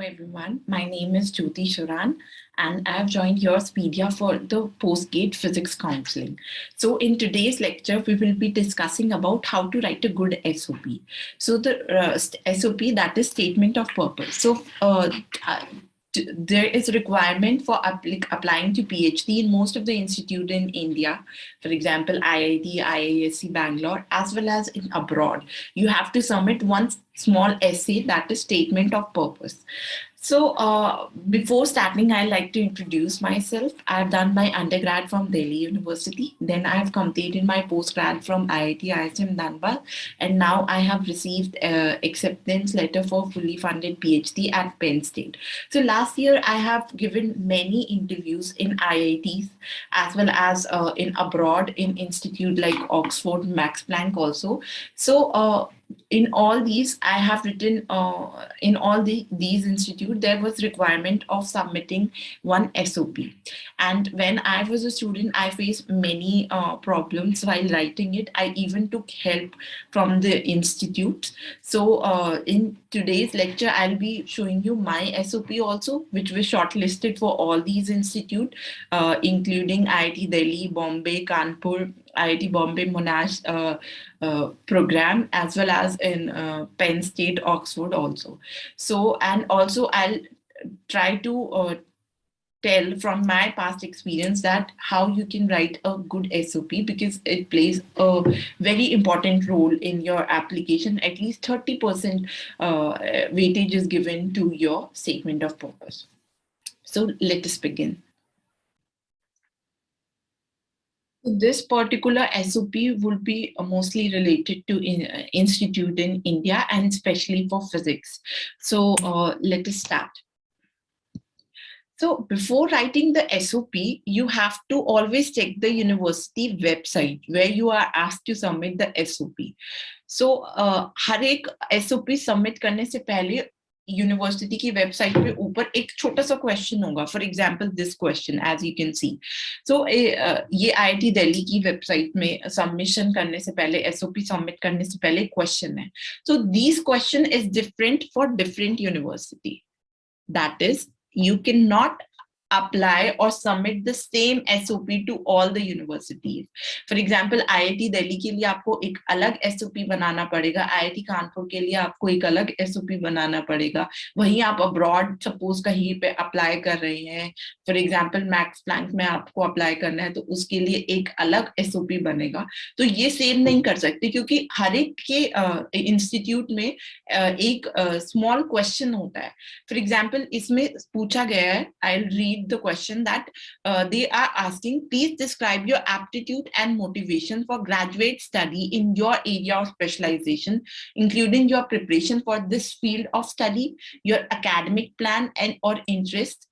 everyone. My name is Jyoti Shuran, and I have joined yours media for the postgate physics counseling. So, in today's lecture, we will be discussing about how to write a good SOP. So, the SOP, that is statement of purpose. So, there is a requirement for applying to PhD in most of the institute in India, for example, IIT, IISc Bangalore, as well as in abroad. You have to submit one small essay, that is statement of purpose. So before starting, I'd like to introduce myself. I've done my undergrad from Delhi University. Then I've completed my postgrad from IIT ISM Dhanbad. And now I have received acceptance letter for fully funded PhD at Penn State. So last year, I have given many interviews in IITs as well as in abroad in institute like Oxford, Max Planck also. So in all these, I have written in all these institute, there was requirement of submitting one SOP. And when I was a student, I faced many problems while writing it. I even took help from the institute. So in today's lecture, I'll be showing you my SOP also, which was shortlisted for all these institute, including IIT Delhi, Bombay, Kanpur, IIT Bombay, Monash program, as well as in Penn State, Oxford also. So, and also I'll try to tell from my past experience that how you can write a good SOP, because it plays a very important role in your application. At least 30% weightage is given to your statement of purpose. So let us begin. This particular SOP will be mostly related to institute in India and especially for physics. So let us start. So before writing the SOP, you have to always check the university website where you are asked to submit the SOP. So हर एक SOP submit करने से पहले university की website पे ऊपर एक छोटा सा क्वेश्चन होगा. For example this question, as you can see. So ये आईआईटी दिल्ली की वेबसाइट में सबमिशन करने से पहले, एसओपी सबमिट करने से पहले क्वेश्चन है. So this question is different for different university. That is, you cannot apply or submit the same SOP to all the universities. For example, IIT Delhi के लिए आपको एक अलग SOP बनाना पड़ेगा, IIT कानपुर के लिए आपको एक अलग SOP बनाना पड़ेगा. वहीं आप abroad suppose कहीं पे apply कर रहे हैं, for example Max Planck में आपको apply करना है, तो उसके लिए एक अलग SOP बनेगा. तो ये same नहीं कर सकते, क्योंकि हर एक के इंस्टीट्यूट में एक small question होता है. For example, इसमें पूछा गया है, I'll read the question that they are asking, please describe your aptitude and motivation for graduate study in your area of specialization, including your preparation for this field of study, your academic plan and or interest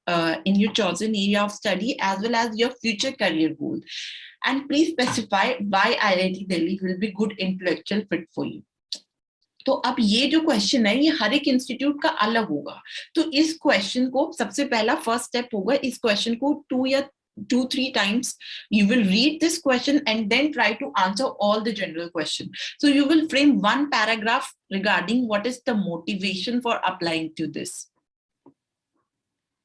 in your chosen area of study, as well as your future career goal. And please specify why IIT Delhi will be good intellectual fit for you. तो अब ये जो question है, ये हर एक institute का अलग होगा. तो इस क्वेश्चन को सबसे पहला फर्स्ट स्टेप होगा, इस क्वेश्चन को 2-3 times you will read this question and then try to answer all the general question. So you will frame one paragraph regarding what is the motivation for applying to this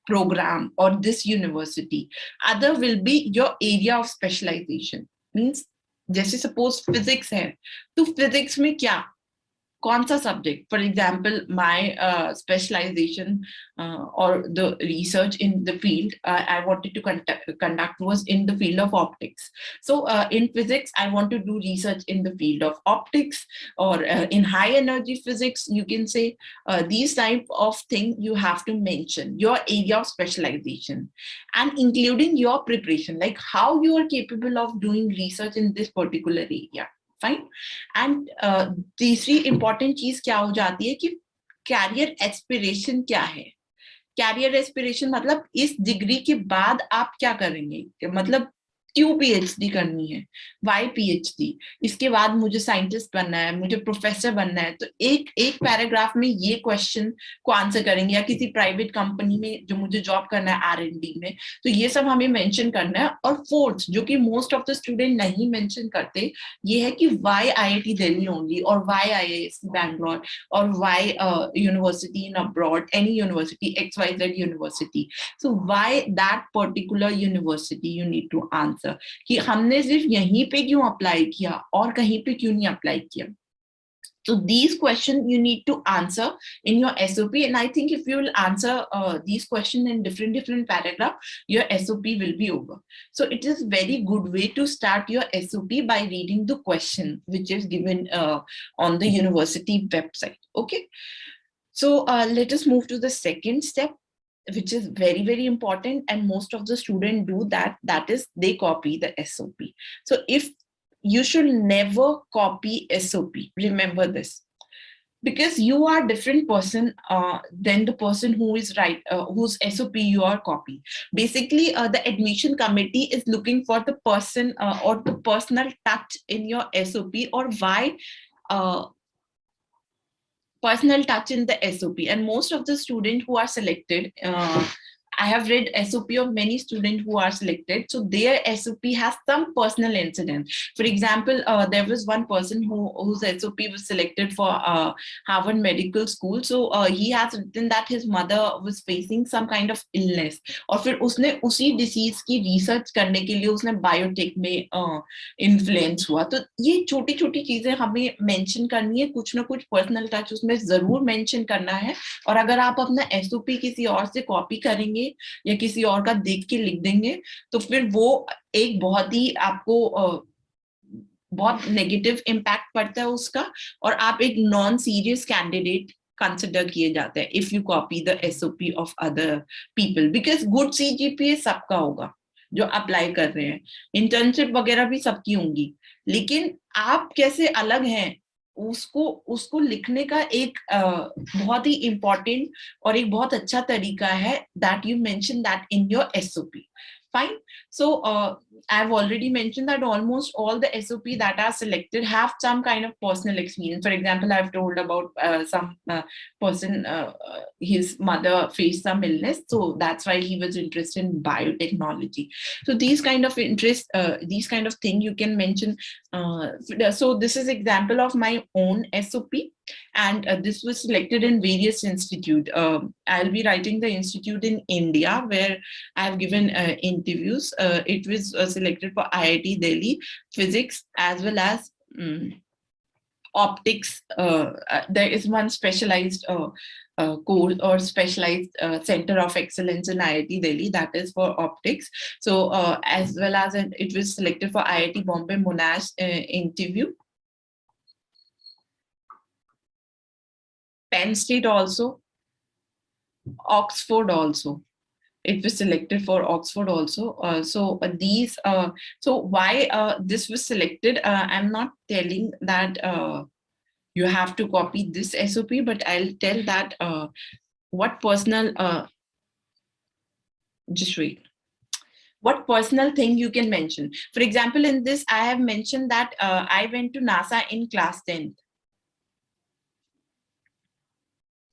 program or this university. Other will be your area of specialization. Means जैसे suppose physics है, तो physics में क्या, कौन सा subject. For example my specialization और the research in the field I wanted to conduct was in the field of optics. So in physics, I want to do research in the field of optics, or in high energy physics, you can say. These type of thing you have to mention your area of specialization and including your preparation, like how you are capable of doing research in this particular area. Fine. And तीसरी important चीज क्या हो जाती है कि career aspiration क्या है. Career aspiration मतलब इस डिग्री के बाद आप क्या करेंगे, मतलब क्यों पीएचडी करनी है, वाई पीएचडी, इसके बाद मुझे साइंटिस्ट बनना है, मुझे प्रोफेसर बनना है, तो एक एक पैराग्राफ में ये क्वेश्चन को आंसर करेंगे, या किसी प्राइवेट कंपनी में जो मुझे जॉब करना है R&D में, तो ये सब हमें मेंशन करना है। और फोर्थ, जो कि मोस्ट ऑफ द स्टूडेंट नहीं मेंशन करते, ये है कि वाई IIT दिल्ली ओनली, और वाई IISc बैंगलोर, और why university in abroad, any university, XYZ university, so why that particular university you need to answer, कि हमने सिर्फ यहीं पे क्यों अप्लाई किया और कहीं पे क्यों नहीं अप्लाई किया. So these questions you need to answer in your SOP, and I think if you will answer these questions in different paragraph, your SOP will be over. So it is very good way to start your SOP by reading the question which is given on the university website. Okay, so let us move to the second step, which is very important, and most of the students do that, that is they copy the SOP. So if you should never copy SOP, remember this, because you are different person than the person who is right, whose SOP you are copying. Basically the admission committee is looking for the person or the personal touch in your SOP, or why personal touch in the SOP. And most of the students who are selected, I have read SOP of many students who are selected, so their SOP has some personal incident. For example, there was one person whose SOP was selected for Harvard Medical School. So he has written that his mother was facing some kind of illness, और फिर उसने उसी disease की research करने के लिए उसने biotech में इन्फ्लुएंस हुआ. तो ये छोटी छोटी चीजें हमें मेंशन करनी है, कुछ ना कुछ पर्सनल टच उसमें जरूर मेंशन करना है. और अगर आप अपना SOP किसी और से कॉपी करेंगे या किसी और का देख के लिख देंगे, तो फिर वो एक बहुत ही आपको बहुत नेगेटिव इम्पैक्ट पड़ता है उसका, और आप एक नॉन सीरियस कैंडिडेट कंसिडर किए जाते हैं if you copy the SOP of other people. Because good CGPA सबका होगा जो अप्लाई कर रहे हैं, इंटर्नशिप वगैरह भी सबकी होंगी, लेकिन आप कैसे अलग हैं उसको लिखने का एक बहुत ही इम्पोर्टेंट और एक बहुत अच्छा तरीका है, that you mention that in your SOP. Fine. So I've already mentioned that almost all the SOP that are selected have some kind of personal experience. For example, I've told about some person, his mother faced some illness, so that's why he was interested in biotechnology. So these kind of interest, these kind of thing you can mention. So this is example of my own SOP, and this was selected in various institute. I'll be writing the institute in India where I've given interviews. It was selected for IIT Delhi, physics, as well as optics. There is one specialized course or specialized center of excellence in IIT Delhi, that is for optics. So as well as it was selected for IIT Bombay Monash interview. Penn State also, Oxford also. It was selected for Oxford also. So why this was selected, I'm not telling that you have to copy this SOP, but I'll tell that what personal, just wait. What personal thing you can mention. For example, in this, I have mentioned that I went to NASA in class 10th.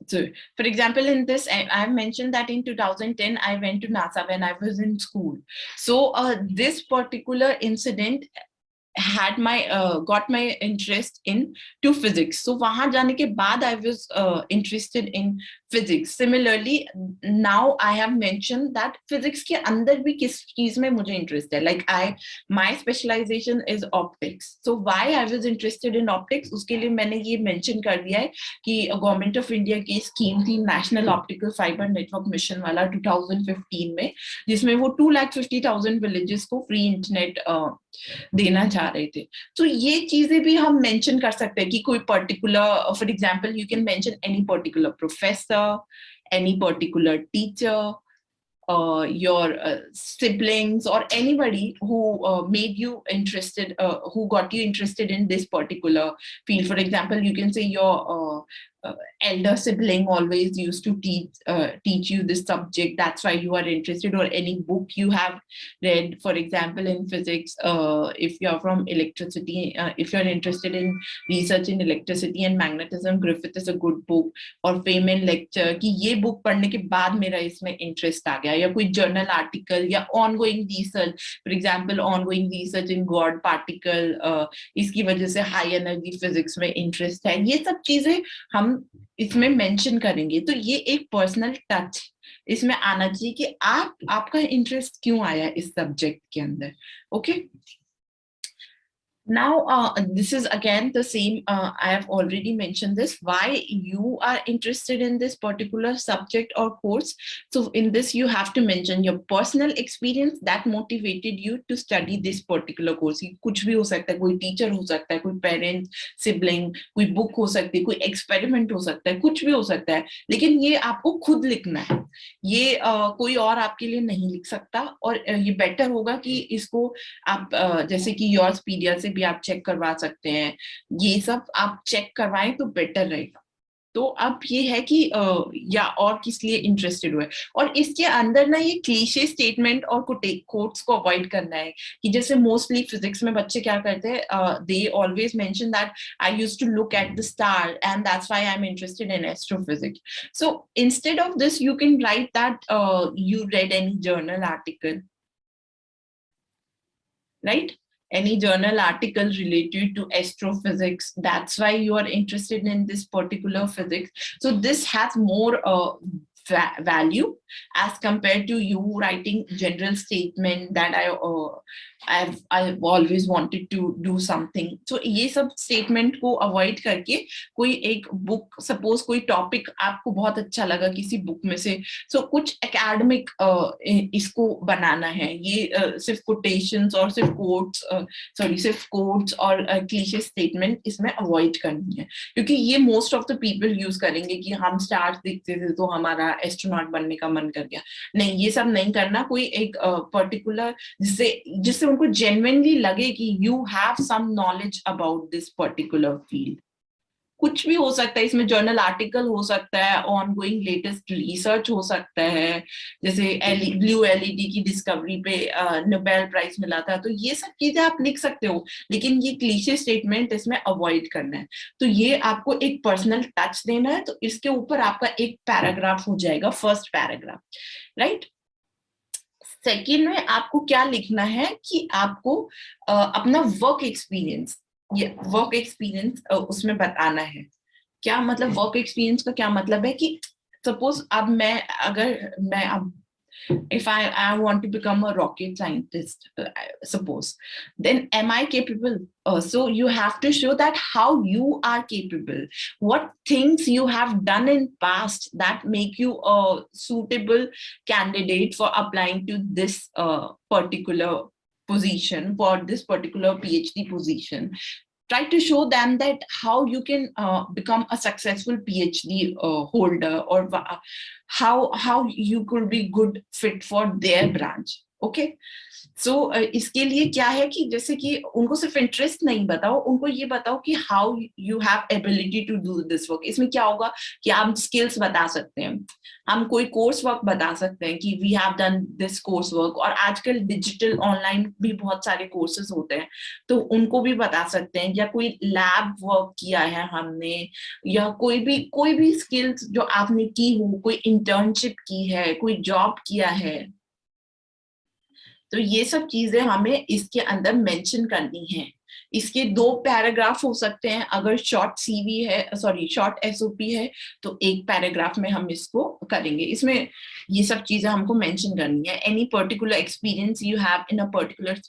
So, for example, in this, I've mentioned that in 2010, I went to NASA when I was in school. So this particular incident had got my interest in to physics. So वहां जाने के बाद I was interested in physics. Similarly, now I have mentioned that physics के अंदर भी किस चीज में मुझे interest है. Like my specialization is optics. So why I was interested in optics, उसके लिए मैंने ये mention कर दिया है कि Government of India की scheme थी National Optical Fiber Network Mission वाला 2015 में, जिसमें वो 2,50,000 villages को free internet देना चाह रहे थे. तो ये चीजें भी हम मेंशन कर सकते हैं कि कोई particular, for example you can mention any particular professor, any particular teacher, your siblings or anybody who made you interested, who got you interested in this particular field. For example, you can say your elder sibling always used to teach you this subject, that's why you are interested, or any book you have read, for example in physics, if you're from electricity, if you're interested in research in electricity and magnetism, Griffith is a good book, और Feynman lecture कि ये book पढ़ने के बाद मेरा इसमें interest आ गया, या कोई जर्नल आर्टिकल या ongoing research, for example ongoing research in God particle, इसकी वजह से हाई एनर्जी फिजिक्स में इंटरेस्ट है, ये सब चीजें हम इसमें मेंशन करेंगे। तो ये एक पर्सनल टच इसमें आना चाहिए कि आपका इंटरेस्ट क्यों आया इस सब्जेक्ट के अंदर। Okay, now this is again the same, I have already mentioned this, why you are interested in this particular subject or course. So in this you have to mention your personal experience that motivated you to study this particular course. कुछ भी हो सकता है, कोई teacher हो सकता है, कोई पेरेंट सिबलिंग, कोई बुक हो सकती है, कोई एक्सपेरिमेंट हो सकता है, कुछ भी हो सकता है, लेकिन ये आपको खुद लिखना है, ये कोई और आपके लिए नहीं लिख सकता। और ये बेटर होगा कि इसको आप जैसे कि योर्सपीडिया से भी आप चेक करवा सकते हैं, ये सब आप चेक करवाएं तो बेटर रहेगा। तो अब ये है कि या और किस लिए इंटरेस्टेड हुए, और इसके अंदर ना ये क्लीशे स्टेटमेंट और कोट्स को अवॉइड करना है, कि जैसे मोस्टली फिजिक्स में बच्चे क्या करते हैं, they always mention that I used to look at the star and that's why I am interested in astrophysics. So instead of this you can write that you read any journal article, right? Any journal article related to astrophysics, that's why you are interested in this particular physics. So this has more value as compared to you writing general statement that I've always wanted to do something. So ये सब statement को avoid करके कोई एक book, suppose कोई topic आपको बहुत अच्छा लगा किसी book में से, so कुछ academic इसको बनाना है, ये सिर्फ quotations और सिर्फ quotes, सिर्फ quotes और cliche statement इसमें avoid करनी है, क्योंकि ये most of the people use करेंगे कि हम stars देखते थे तो हमारा एस्ट्रोनॉट बनने का मन कर गया। नहीं, ये सब नहीं करना, कोई एक पर्टिकुलर जिससे उनको जेन्युइनली लगे कि you have some knowledge about this particular field. कुछ भी हो सकता है इसमें, जर्नल आर्टिकल हो सकता है, ऑनगोइंग लेटेस्ट रिसर्च हो सकता है, जैसे ब्लू एलईडी की डिस्कवरी पे नोबेल प्राइज मिला था, तो ये सब चीजें आप लिख सकते हो, लेकिन ये क्लीशे स्टेटमेंट इसमें अवॉइड करना है। तो ये आपको एक पर्सनल टच देना है, तो इसके ऊपर आपका एक पैराग्राफ हो जाएगा, फर्स्ट पैराग्राफ, राइट। सेकेंड में आपको क्या लिखना है कि आपको अपना वर्क एक्सपीरियंस, ये वर्क एक्सपीरियंस उसमें बताना है। क्या मतलब वर्क एक्सपीरियंस का क्या मतलब है कि सपोज अब मैं अब if I want to become a rocket scientist, suppose, then am I capable? So you have to show that how you are capable, what things you have done in past that make you a suitable candidate for applying to this particular position, for this particular PhD position. Try to show them that how you can become a successful PhD holder, or how you could be good fit for their branch. Okay, so इसके लिए क्या है कि जैसे कि उनको सिर्फ interest नहीं बताओ, उनको ये बताओ कि how you have ability to do this work. इसमें क्या होगा कि आप स्किल्स बता सकते हैं, हम कोई कोर्स वर्क बता सकते हैं कि we have done this course work, और आजकल डिजिटल ऑनलाइन भी बहुत सारे कोर्सेज होते हैं, तो उनको भी बता सकते हैं, या कोई लैब वर्क किया है हमने, या कोई भी स्किल्स जो आपने की हो, कोई इंटर्नशिप की है, कोई जॉब किया है, तो ये सब चीजें हमें इसके अंदर मेंशन करनी है। इसके 2 पैराग्राफ हो सकते हैं, अगर शॉर्ट सीवी है, शॉर्ट एसओपी है, तो एक पैराग्राफ में हम इसको करेंगे। इसमें ये सब चीजें हमको मेंशन करनी है, any particular experience you have in a particular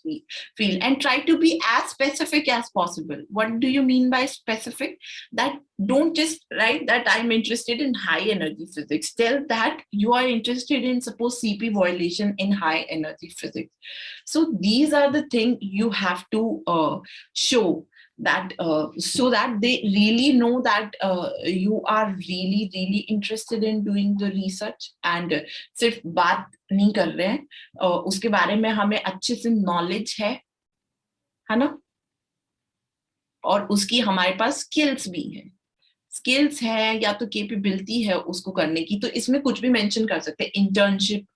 field, and try to be as specific as possible. What do you mean by specific? That don't just write that I'm interested in high energy physics. Tell that you are interested in, suppose, CP violation in high energy physics. So these are the things you have to show, that so that they really know that you are really interested in doing the research, and सिर्फ बात नहीं कर रहे हैं, उसके बारे में हमें अच्छे से नॉलेज है ना, और उसकी हमारे पास स्किल्स भी है। स्किल्स है या तो कैपेबिलिटी है उसको करने की, तो इसमें कुछ भी मेंशन कर सकते हैं, इंटर्नशिप,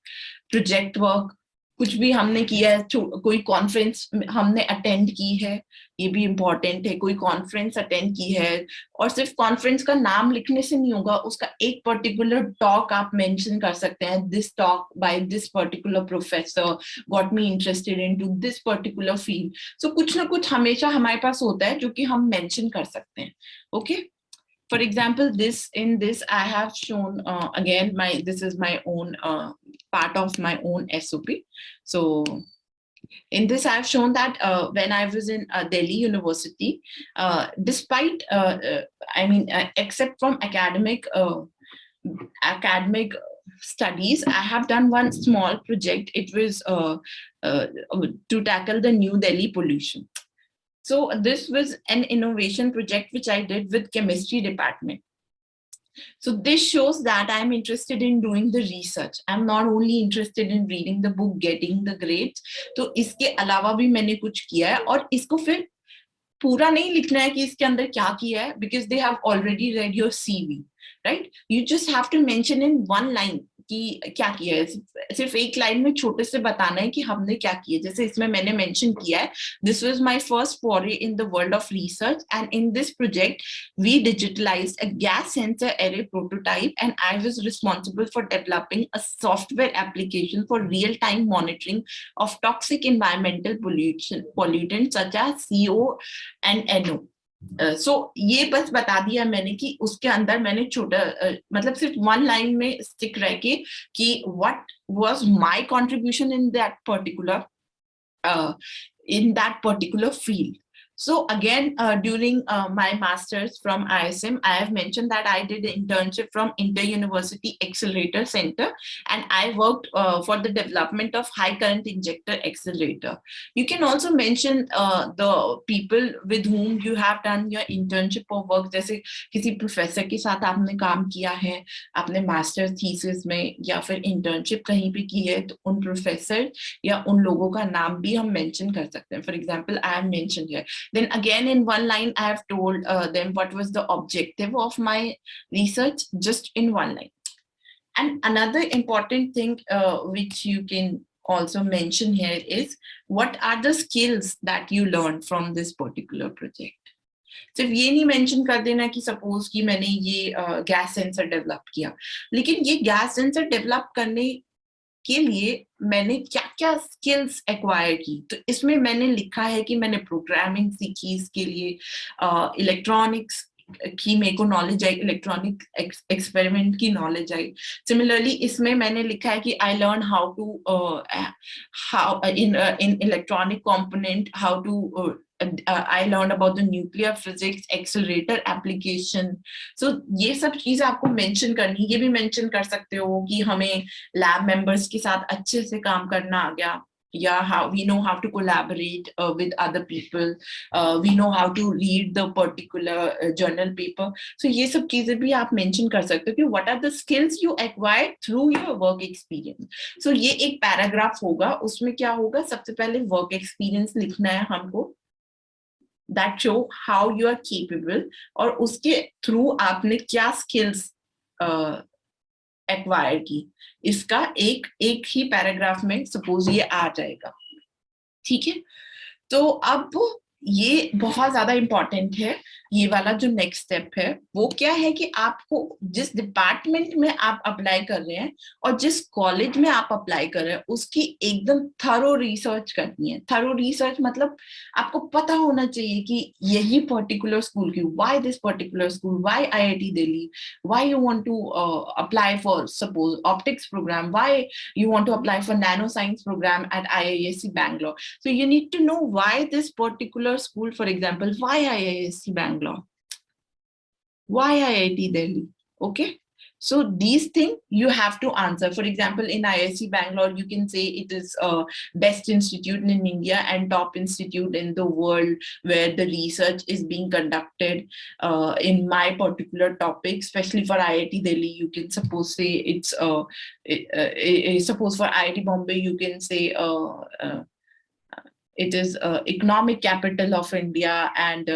प्रोजेक्ट वर्क, कुछ भी हमने किया है, कोई कॉन्फ्रेंस हमने अटेंड की है, ये भी इम्पोर्टेंट है, कोई कॉन्फ्रेंस अटेंड की है, और सिर्फ कॉन्फ्रेंस का नाम लिखने से नहीं होगा, उसका एक पर्टिकुलर टॉक आप मेंशन कर सकते हैं, this talk by this particular professor got me interested into this particular field. So कुछ ना कुछ हमेशा हमारे पास होता है जो कि हम मेंशन कर सकते हैं। Okay, for example, this I have shown, again, this is my own part of my own SOP. So in this I've shown that when I was in Delhi University, despite I mean, except from academic studies, I have done one small project. It was to tackle the New Delhi pollution. So this was an innovation project which I did with chemistry department. So this shows that I'm interested in doing the research. I'm not only interested in reading the book, getting the grades. तो इसके अलावा भी मैंने कुछ किया है, और इसको फिर पूरा नहीं लिखना है कि इसके अंदर क्या किया है, because they have already read your CV, right? You just have to mention in one line कि क्या किया है, सिर्फ एक लाइन में छोटे से बताना है कि हमने क्या किया। जैसे इसमें मैंने मेंशन किया है, this was my first foray in the world of research, and in this project we digitalized a gas sensor array prototype, and I was responsible for developing a software application for real time monitoring of toxic environmental pollutants such as CO and NO. So ये बस बता दिया मैंने कि उसके अंदर मैंने छोटा मतलब सिर्फ वन लाइन में स्टिक रह के कि what was my contribution in that particular field. So again, during my master's from ISM, I have mentioned that I did an internship from Inter-University Accelerator Center, and I worked for the development of high current injector accelerator. You can also mention the people with whom you have done your internship or work. जैसे किसी professor के साथ आपने काम किया है अपने master thesis में, या फिर इंटर्नशिप कहीं भी की है, तो उन प्रोफेसर या उन लोगों का नाम भी हम मेंशन कर सकते हैं. For example, I have mentioned here. Then again, in one line, I have told them what was the objective of my research, just in one line. And another important thing which you can also mention here is, what are the skills that you learned from this particular project? सिर्फ ये नहीं mention कर देना कि suppose कि मैंने ये gas sensor develop किया, लेकिन ये गैस सेंसर डेवलप करने के लिए मैंने क्या क्या स्किल्स एक्वायर की. तो इसमें मैंने लिखा है कि मैंने प्रोग्रामिंग सीखी, इसके लिए इलेक्ट्रॉनिक्स की मेरे को नॉलेज आई, इलेक्ट्रॉनिक एक्सपेरिमेंट की नॉलेज आई. सिमिलरली इसमें मैंने लिखा है कि I learn how in electronic component how to I learned about the nuclear physics accelerator application. So ये सब चीजें आपको मेंशन करनी. ये भी मेंशन कर सकते हो कि हमें लैब मेंबर्स के साथ अच्छे से काम करना आ गया, या how we know how to collaborate with other people, we know how to read the particular journal paper. So ये सब चीजें भी आप मेंशन कर सकते हो कि what are the skills you acquired through your work experience. So ये एक पैराग्राफ होगा, उसमें क्या होगा, सबसे पहले वर्क एक्सपीरियंस लिखना है हमको, that show how you are capable, और उसके थ्रू आपने क्या skills एक्वायर की, इसका एक ही पैराग्राफ में सपोज ये आ जाएगा. ठीक है, तो अब ये बहुत ज्यादा इंपॉर्टेंट है. ये वाला जो नेक्स्ट स्टेप है वो क्या है कि आपको जिस डिपार्टमेंट में आप अप्लाई कर रहे हैं और जिस कॉलेज में आप अप्लाई कर रहे हैं उसकी एकदम थरो रिसर्च करनी है. थरो रिसर्च मतलब आपको पता होना चाहिए कि यही पर्टिकुलर स्कूल की, why this particular school, why IIT Delhi, why you want to apply for suppose optics program, why you want to apply for nanoscience program at IISc Bangalore. So you need to know why this particular school, for example, why IISc Bangalore, why IIT Delhi. Okay, so these things you have to answer. For example, in IISc Bangalore you can say it is best institute in India and top institute in the world where the research is being conducted in my particular topic. Especially for IIT Delhi, you can suppose say it's suppose for IIT Bombay you can say it is economic capital of India, and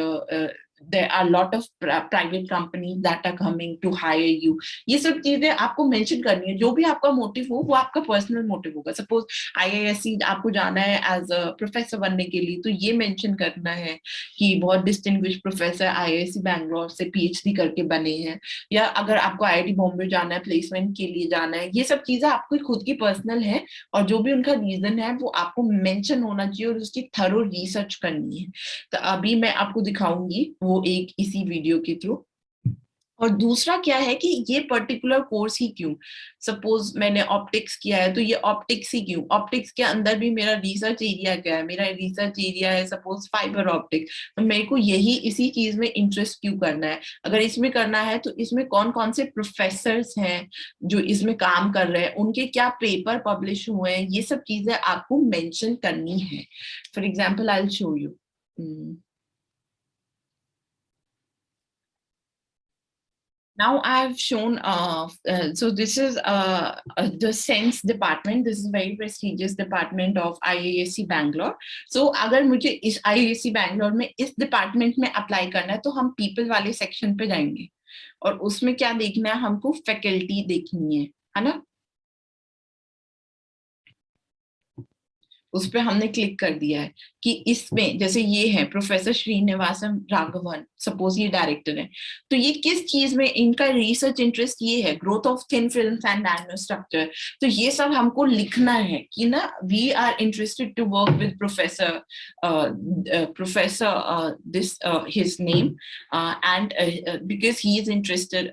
there are a lot of private companies that are coming to hire you. ये सब चीजें आपको mention करनी है. जो भी आपका motive हो वो आपका पर्सनल मोटिव होगा. सपोज आईआईएससी आपको जाना है एज अ प्रोफेसर बनने के लिए, तो ये मेंशन करना है कि बहुत डिस्टिंग्विश प्रोफेसर आईआईएससी बैंगलोर से पीएचडी करके बने हैं. या अगर आपको आईआईटी बॉम्बे जाना है, प्लेसमेंट के लिए जाना है, ये सब चीजें आपकी खुद की पर्सनल है. और जो भी उनका रीजन है वो आपको मेंशन होना चाहिए और उसकी थरो रिसर्च करनी है. तो अभी मैं आपको दिखाऊंगी वो एक इसी वीडियो के थ्रू. और दूसरा क्या है कि ये पर्टिकुलर कोर्स ही क्यों. सपोज मैंने ऑप्टिक्स किया है तो ये ऑप्टिक्स ही क्यों. ऑप्टिक्स के अंदर भी मेरा रिसर्च एरिया क्या है. मेरा रिसर्च एरिया है सपोज फाइबर ऑप्टिक्स. तो मेरे को यही इसी चीज में इंटरेस्ट क्यों करना है. अगर इसमें करना है तो इसमें कौन कौन से प्रोफेसर्स हैं जो इसमें काम कर रहे हैं, उनके क्या पेपर पब्लिश हुए हैं, ये सब चीजें आपको मेंशन करनी है. For example I will show you. Now I've shown, so this is the Sense department. This is a very prestigious department of IISc Bangalore. So अगर मुझे इस IISc Bangalore में इस department में apply करना है तो हम people वाले section पे जाएंगे और उसमें क्या देखना है, हमको faculty देखनी है ना. उस पर हमने क्लिक कर दिया है कि इसमें जैसे ये है प्रोफेसर श्रीनिवासन राघवन, सपोज ये डायरेक्टर है. तो ये किस चीज में इनका रिसर्च इंटरेस्ट ये है, growth of thin films and nano structure. तो ये सब हमको लिखना है कि ना we are interested to work with professor this his name and because he is interested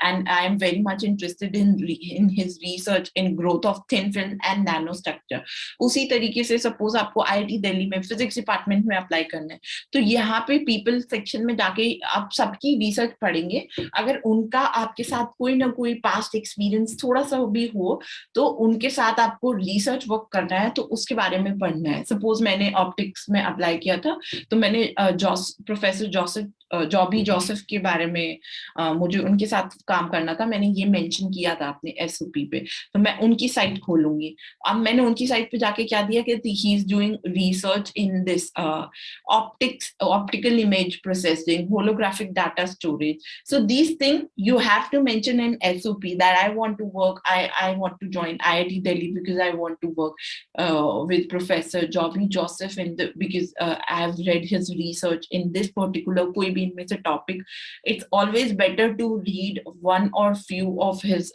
and I am very much interested in his research in growth of thin film and nano structure. उसी तरीके से suppose आपको IIT Delhi में physics department में apply करना है तो यहाँ पे पीपल सेक्शन में जाके आप सबकी रिसर्च पढ़ेंगे. अगर उनका आपके साथ कोई ना कोई पास्ट एक्सपीरियंस थोड़ा सा भी हो तो उनके साथ आपको रिसर्च वर्क करना है, तो उसके बारे में पढ़ना है. सपोज मैंने ऑप्टिक्स में अप्लाई किया था तो मैंने प्रोफेसर जॉबी जोसेफ के बारे में मुझे उनके साथ काम करना था. मैंने ये मेंशन किया था अपने एसओपी पे, तो मैं उनकी साइट खोलूंगी. अब मैंने उनकी साइट पे जाके क्या दिया कि ही is doing research in this optical image processing, holographic data storage. So these things you have to mention in SOP that I want to work, I want to join IIT Delhi because I want to work with Professor Jobby Joseph because I have read his research in this particular कोई भी इनमें से topic. It's always better to read one or few of his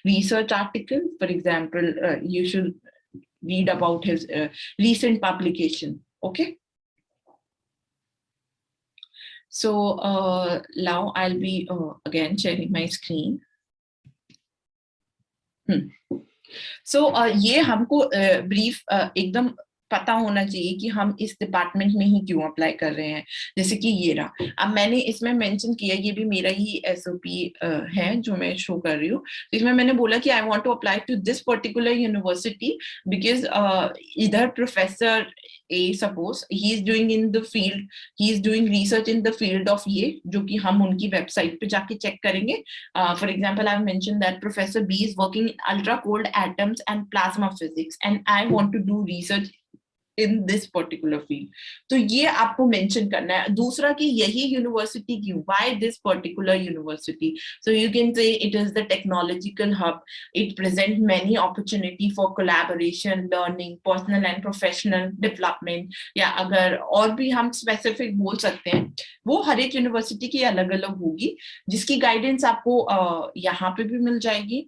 research articles. For example, you should read about his recent publication. Okay. So now I'll be again sharing my screen. So ये हमको brief एकदम पता होना चाहिए कि हम इस department में ही क्यों अप्लाई कर रहे हैं. जैसे कि ये रहा, अब मैंने इसमें मेंशन किया, ये भी मेरा ही एसओपी है जो मैं शो कर रही हूँ. तो इसमें मैंने बोला कि I want to apply to this particular university because इधर professor A suppose he is doing in the field, he is doing research in the field of ये, जो कि हम उनकी वेबसाइट पे जाके चेक करेंगे. For example I mention that professor B is working in ultra cold atoms and plasma physics and I want to do research in this particular field. तो ये आपको mention करना है. दूसरा कि यही university क्यों, why this particular university. So you can say it is the technological hub, it presents many opportunity for collaboration, learning, personal and professional development. या अगर और भी हम specific बोल सकते हैं, वो हर एक university की अलग अलग होगी जिसकी guidance आपको यहाँ पे भी मिल जाएगी.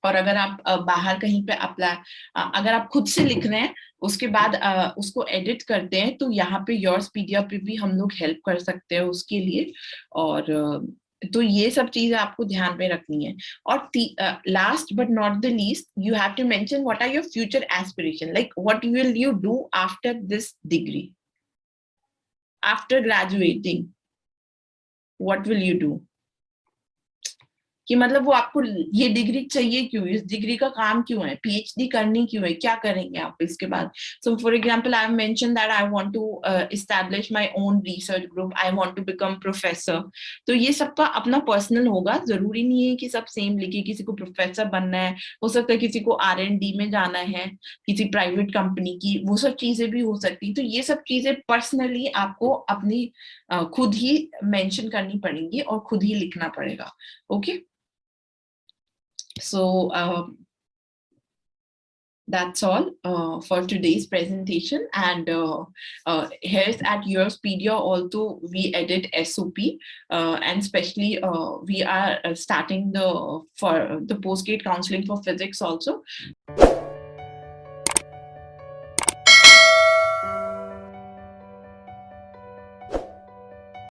और अगर आप बाहर कहीं पे अप्लाई, अगर आप खुद से लिख रहे हैं उसके बाद उसको एडिट करते हैं तो यहाँ पे योर्सपीडिया पे भी हम लोग हेल्प कर सकते हैं उसके लिए. और तो ये सब चीजें आपको ध्यान में रखनी है. और last but not the least, you have to mention what are your future aspiration, like what will you do after this degree, after graduating, what will you do. कि मतलब वो आपको ये डिग्री चाहिए क्यों, इस डिग्री का काम क्यों है, पीएचडी करनी क्यों है, क्या करेंगे आप इसके बाद. So for example I mention that I want to establish my own research group, I want to become professor. तो ये सबका अपना पर्सनल होगा, जरूरी नहीं है कि सब सेम लिखे. किसी को प्रोफेसर बनना है, हो सकता है किसी को R&D में जाना है, किसी प्राइवेट कंपनी की, वो सब चीजें भी हो सकती है. तो ये सब चीजें पर्सनली आपको अपनी खुद ही मेंशन करनी पड़ेंगी और खुद ही लिखना पड़ेगा. Okay. So that's all for today's presentation. And here's at Europedia also we edit SOP, and especially we are starting the for the post-grade counseling for physics also.